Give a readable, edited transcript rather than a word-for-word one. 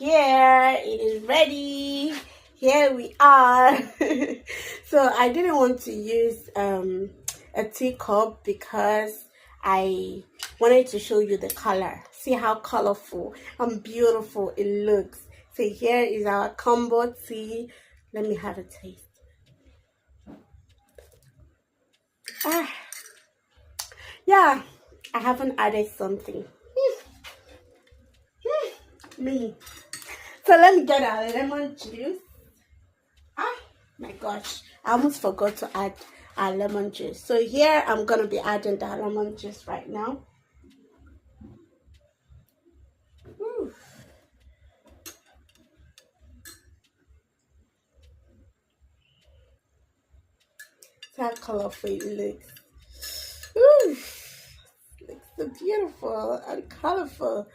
here. It is ready. Here we are. So I didn't want to use a teacup because I wanted to show you the color. See how colorful and beautiful it looks. So here is our combo tea. Let me have a taste. Yeah, I haven't added something. Me. So let me get our lemon juice. My gosh, I almost forgot to add our lemon juice. So here I'm gonna be adding the lemon juice right now. Ooh. See how colorful it looks. Ooh. Looks so beautiful and colorful.